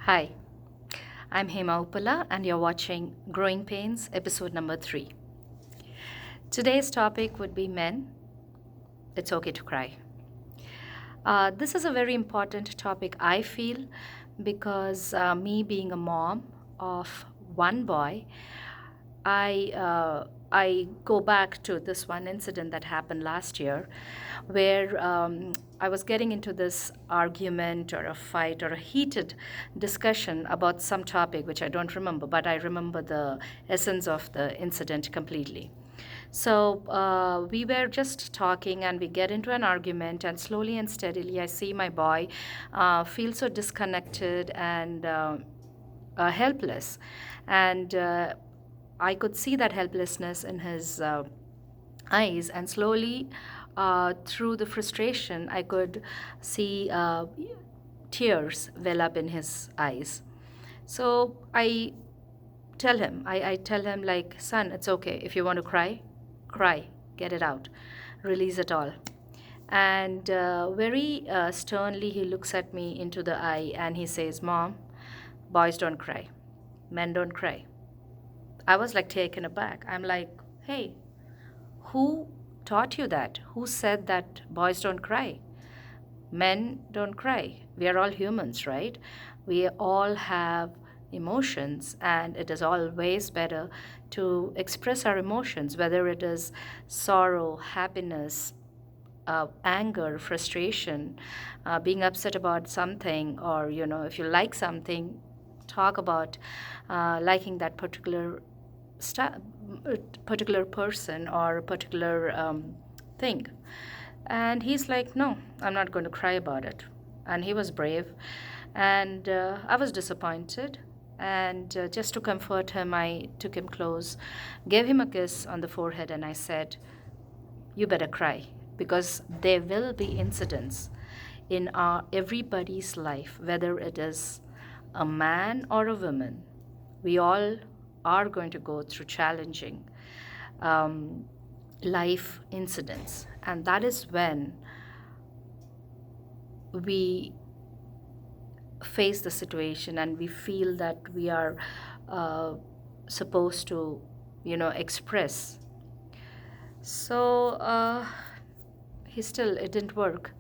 Hi, I'm Hema Uppala, and you're watching Growing Pains, episode number 3. Today's topic would be men. It's okay to cry. This is a very important topic, I feel, because me being a mom of one boy, I go back to this one incident that happened last year, where I was getting into this argument or a fight or a heated discussion about some topic which I don't remember, but I remember the essence of the incident completely. So we were just talking, and we get into an argument, and slowly and steadily, I see my boy feel so disconnected and helpless, and I could see that helplessness in his eyes, and slowly, through the frustration, I could see tears well up in his eyes. So I tell him, like, son, it's okay. If you want to cry, cry, get it out, release it all. And very sternly, he looks at me into the eye and he says, Mom, boys don't cry, men don't cry. I was like taken aback. I'm like, hey, who taught you that? Who said that boys don't cry? Men don't cry. We are all humans, right? We all have emotions, and it is always better to express our emotions, whether it is sorrow, happiness, anger, frustration, being upset about something, or if you like something, talk about liking that sta- particular person or particular thing. And he's like, no, I'm not going to cry about it. And he was brave. And I was disappointed. And just to comfort him, I took him close, gave him a kiss on the forehead, and I said, you better cry, because there will be incidents in everybody's life, whether it is a man or a woman. We all are going to go through challenging um, life incidents, and that is when we face the situation and we feel that we are uh, supposed to express. So it didn't work.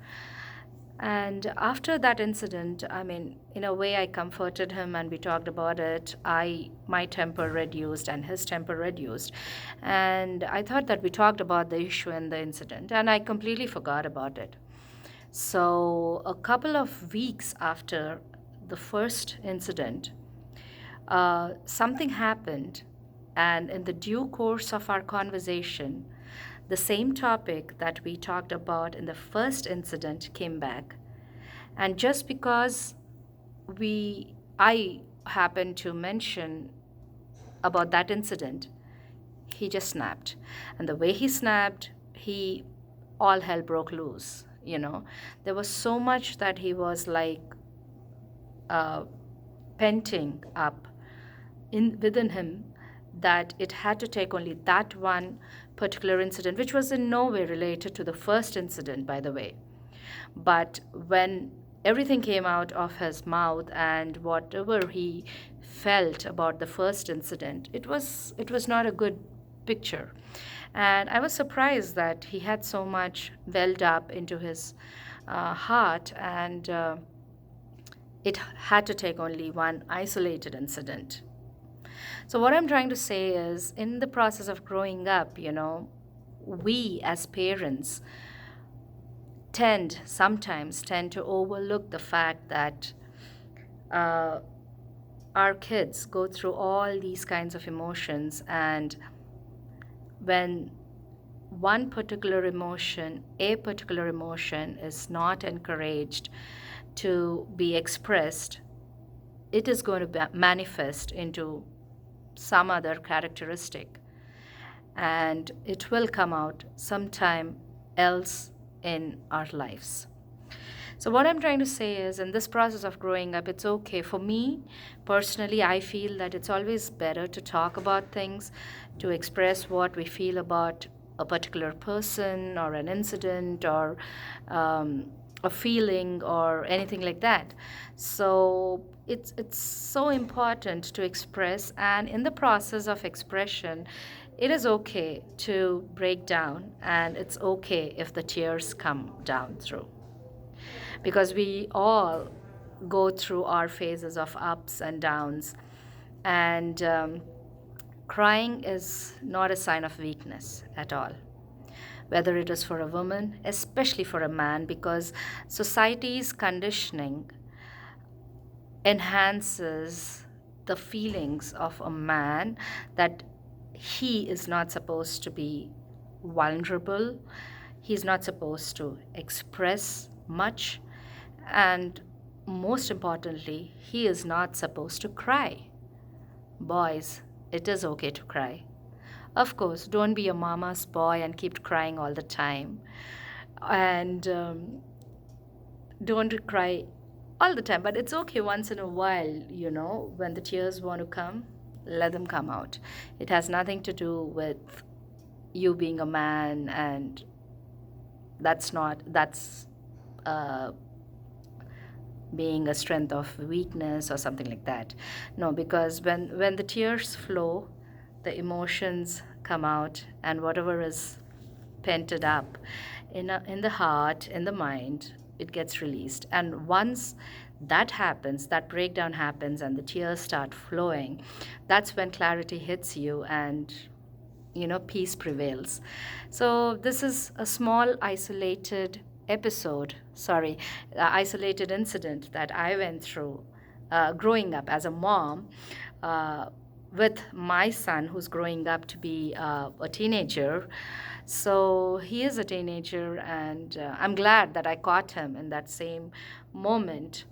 And after that incident, I mean, in a way, I comforted him and we talked about it. My temper reduced and his temper reduced. And I thought that we talked about the issue and the incident, and I completely forgot about it. So, a couple of weeks after the first incident, something happened, and in the due course of our conversation, the same topic that we talked about in the first incident came back. And just because I happened to mention about that incident, he just snapped. And the way he snapped, all hell broke loose. There was so much that he was like uh, penting up within him, that it had to take only that one particular incident, which was in no way related to the first incident, by the way. But when everything came out of his mouth and whatever he felt about the first incident, it was not a good picture. And I was surprised that he had so much welled up into his heart, and it had to take only one isolated incident. So, what I'm trying to say is, in the process of growing up, we as parents sometimes tend to overlook the fact that uh, our kids go through all these kinds of emotions, and when a particular emotion is not encouraged to be expressed, it is going to manifest into some other characteristic, and it will come out sometime else in our lives. So, what I'm trying to say is, in this process of growing up, it's okay. For me personally, I feel that it's always better to talk about things, to express what we feel about a particular person or an incident, or a feeling or anything like that. So it's so important to express, and in the process of expression, it is okay to break down, and it's okay if the tears come down through, because we all go through our phases of ups and downs, and crying is not a sign of weakness at all, whether it is for a woman, especially for a man, because society's conditioning enhances the feelings of a man that he is not supposed to be vulnerable, he's not supposed to express much, and most importantly, he is not supposed to cry. Boys, it is okay to cry. Of course, don't be a mama's boy and keep crying all the time. And don't cry all the time, but it's okay once in a while, when the tears want to come, let them come out. It has nothing to do with you being a man, and that's uh, being a strength of weakness or something like that. No, because when the tears flow, the emotions come out, and whatever is pented up in the heart, in the mind, it gets released. And once that happens, that breakdown happens, and the tears start flowing, that's when clarity hits you, and peace prevails. So this is a small isolated isolated incident that I went through growing up as a mom, uh, with my son who's growing up to be a teenager. So he is a teenager, and I'm glad that I caught him in that same moment,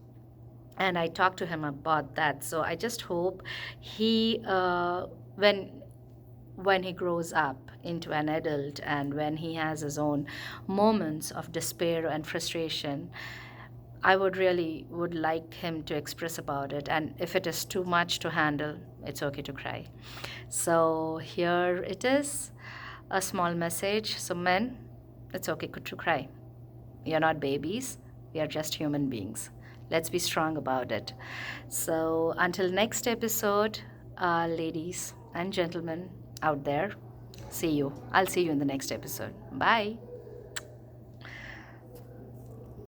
and I talked to him about that. So I just hope he, when he grows up into an adult, and when he has his own moments of despair and frustration, I would like him to express about it. And if it is too much to handle, it's okay to cry. So here it is, a small message. So men, it's okay to cry. We are not babies. We are just human beings. Let's be strong about it. So until next episode, ladies and gentlemen out there, see you. I'll see you in the next episode. Bye.